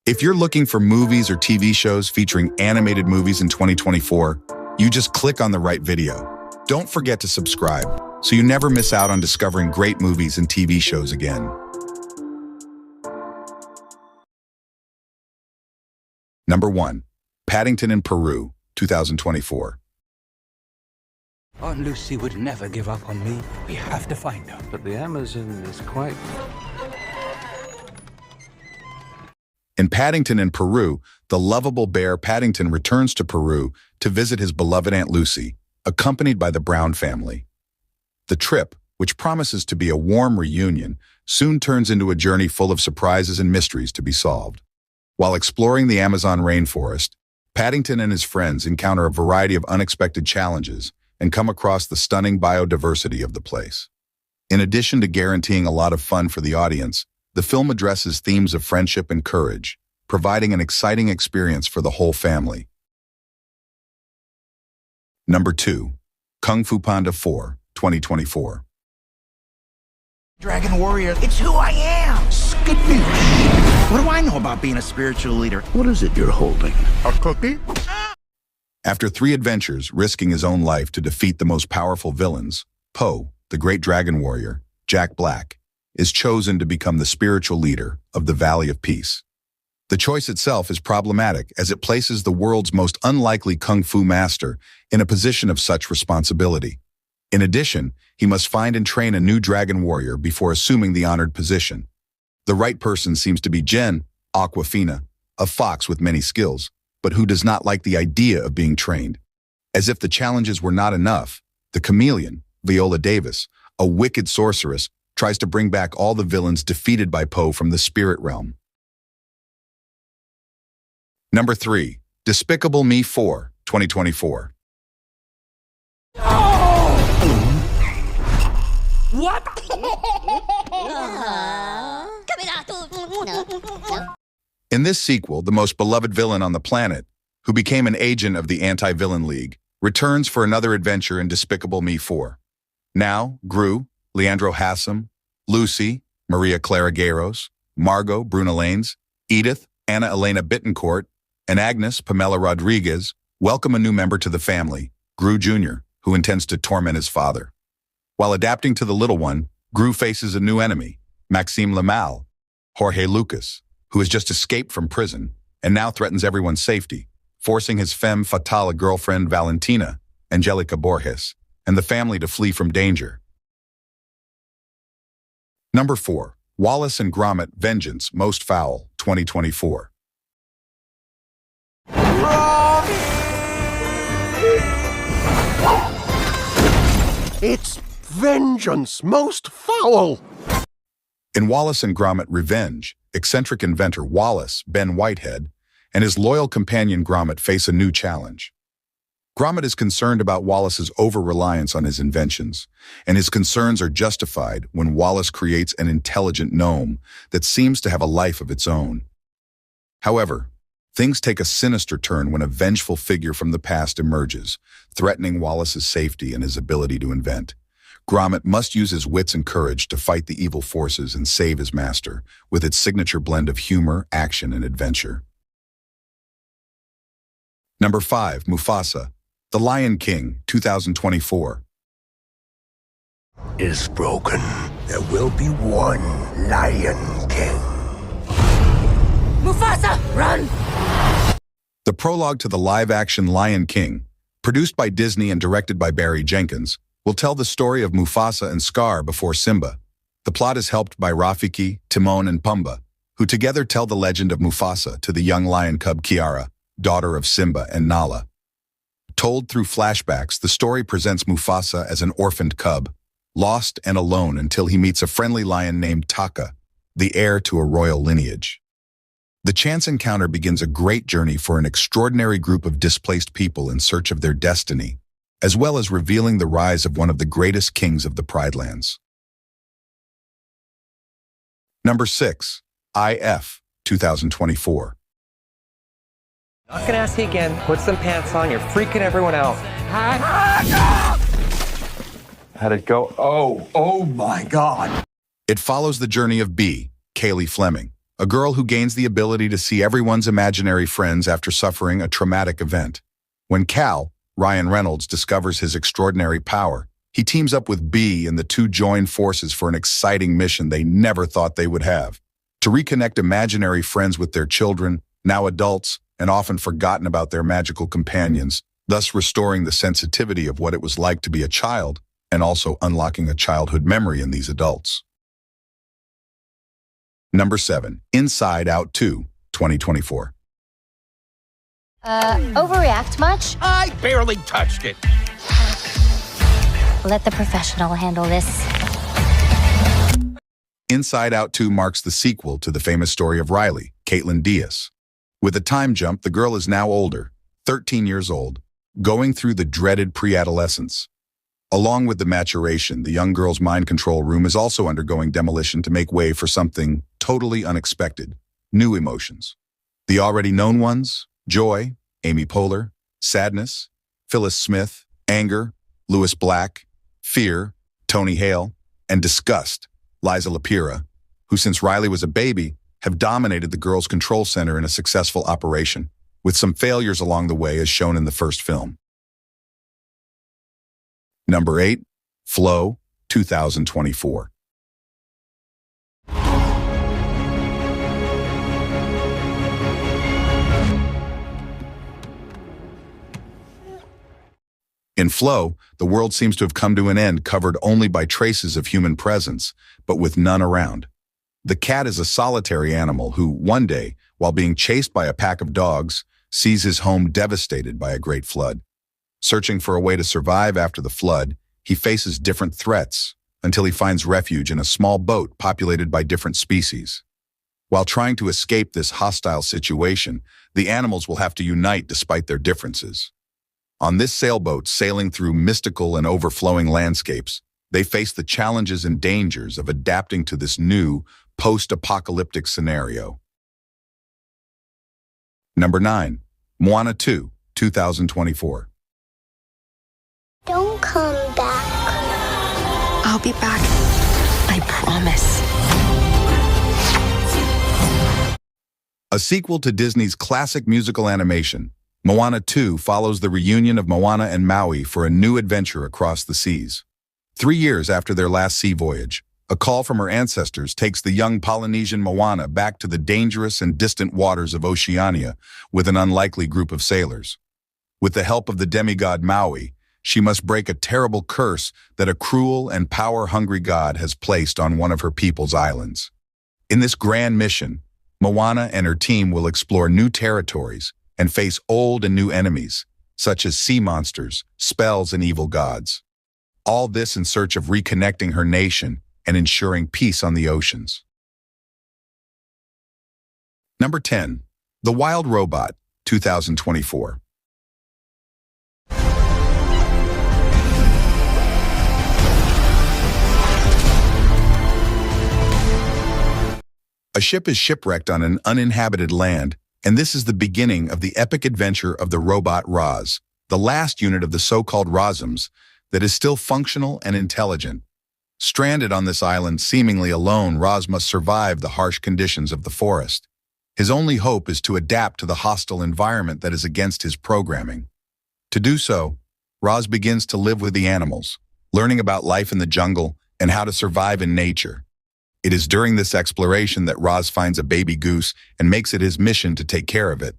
If you're looking for movies or TV shows featuring animated movies in 2024, you just click on the right video. Don't forget to subscribe so you never miss out on discovering great movies and TV shows again. Number 1. Paddington in Peru, 2024. Aunt Lucy would never give up on me. We have to find her. But the Amazon is quite... In Paddington in Peru, the lovable bear Paddington returns to Peru to visit his beloved Aunt Lucy, accompanied by the Brown family. The trip, which promises to be a warm reunion, soon turns into a journey full of surprises and mysteries to be solved. While exploring the Amazon rainforest, Paddington and his friends encounter a variety of unexpected challenges and come across the stunning biodiversity of the place. In addition to guaranteeing a lot of fun for the audience, the film addresses themes of friendship and courage, providing an exciting experience for the whole family. Number 2. Kung Fu Panda 4, 2024. Dragon Warrior, it's who I am! Skadoosh! What do I know about being a spiritual leader? What is it you're holding? A cookie? After 3 adventures, risking his own life to defeat the most powerful villains, Po, the great dragon warrior, Jack Black, is chosen to become the spiritual leader of the Valley of Peace. The choice itself is problematic as it places the world's most unlikely kung fu master in a position of such responsibility. In addition, he must find and train a new dragon warrior before assuming the honored position. The right person seems to be Jen, Aquafina, a fox with many skills, but who does not like the idea of being trained. As if the challenges were not enough, the chameleon, Viola Davis, a wicked sorceress, tries to bring back all the villains defeated by Po from the spirit realm. Number 3. Despicable Me 4, 2024. What? In this sequel, the most beloved villain on the planet, who became an agent of the Anti-Villain League, returns for another adventure in Despicable Me 4. Now, Gru, Leandro Hassam, Lucy, Maria Clara Guerros, Margot, Bruna Lanes, Edith, Anna Elena Bittencourt, and Agnes, Pamela Rodriguez, welcome a new member to the family, Gru Jr., who intends to torment his father. While adapting to the little one, Gru faces a new enemy, Maxime Lamal, Jorge Lucas, who has just escaped from prison and now threatens everyone's safety, forcing his femme fatale girlfriend Valentina, Angelica Borges, and the family to flee from danger. Number 4. Wallace and Grommit Vengeance Most Foul, 2024. It's vengeance most foul! In Wallace and Gromit Revenge, eccentric inventor Wallace, Ben Whitehead, and his loyal companion Grommit face a new challenge. Grommit is concerned about Wallace's over-reliance on his inventions, and his concerns are justified when Wallace creates an intelligent gnome that seems to have a life of its own. However, things take a sinister turn when a vengeful figure from the past emerges, threatening Wallace's safety and his ability to invent. Grommit must use his wits and courage to fight the evil forces and save his master, with its signature blend of humor, action, and adventure. Number 5. Mufasa, The Lion King, 2024. Is broken. There will be one Lion King. Mufasa, run! The prologue to the live-action Lion King, produced by Disney and directed by Barry Jenkins, will tell the story of Mufasa and Scar before Simba. The plot is helped by Rafiki, Timon, and Pumbaa, who together tell the legend of Mufasa to the young lion cub Kiara, daughter of Simba and Nala. Told through flashbacks, the story presents Mufasa as an orphaned cub, lost and alone until he meets a friendly lion named Taka, the heir to a royal lineage. The chance encounter begins a great journey for an extraordinary group of displaced people in search of their destiny, as well as revealing the rise of one of the greatest kings of the Pride Lands. Number 6. IF, 2024. Not gonna ask you again. Put some pants on. You're freaking everyone out. How'd it go? Oh my God. It follows the journey of Bee, Kaylee Fleming, a girl who gains the ability to see everyone's imaginary friends after suffering a traumatic event. When Cal, Ryan Reynolds, discovers his extraordinary power, he teams up with Bee and the two join forces for an exciting mission they never thought they would have: to reconnect imaginary friends with their children, now adults, and often forgotten about their magical companions, thus restoring the sensitivity of what it was like to be a child and also unlocking a childhood memory in these adults. Number 7. Inside Out 2, 2024. Overreact much? I barely touched it. Let the professional handle this. Inside Out 2 marks the sequel to the famous story of Riley, Caitlin Diaz. With a time jump, the girl is now older, 13 years old, going through the dreaded pre-adolescence. Along with the maturation, the young girl's mind control room is also undergoing demolition to make way for something totally unexpected: new emotions. The already known ones: joy, Amy Poehler; sadness, Phyllis Smith; anger, Lewis Black; fear, Tony Hale; and disgust, Liza Lapira, who since Riley was a baby, have dominated the girl's control center in a successful operation, with some failures along the way as shown in the first film. Number 8. Flow, 2024. In Flow, the world seems to have come to an end covered only by traces of human presence, but with none around. The cat is a solitary animal who, one day, while being chased by a pack of dogs, sees his home devastated by a great flood. Searching for a way to survive after the flood, he faces different threats until he finds refuge in a small boat populated by different species. While trying to escape this hostile situation, the animals will have to unite despite their differences. On this sailboat sailing through mystical and overflowing landscapes, they face the challenges and dangers of adapting to this new, post-apocalyptic scenario. Number 9. Moana II, 2024. Don't come back. I'll be back. I promise. A sequel to Disney's classic musical animation, Moana II follows the reunion of Moana and Maui for a new adventure across the seas. 3 years after their last sea voyage, a call from her ancestors takes the young Polynesian Moana back to the dangerous and distant waters of Oceania with an unlikely group of sailors. With the help of the demigod Maui, she must break a terrible curse that a cruel and power-hungry god has placed on one of her people's islands. In this grand mission, Moana and her team will explore new territories and face old and new enemies, such as sea monsters, spells, and evil gods. All this in search of reconnecting her nation and ensuring peace on the oceans. Number 10. The Wild Robot, 2024. A ship is shipwrecked on an uninhabited land, and this is the beginning of the epic adventure of the robot Roz, the last unit of the so-called Rosms that is still functional and intelligent. Stranded on this island seemingly alone, Roz must survive the harsh conditions of the forest. His only hope is to adapt to the hostile environment that is against his programming. To do so, Roz begins to live with the animals, learning about life in the jungle and how to survive in nature. It is during this exploration that Roz finds a baby goose and makes it his mission to take care of it.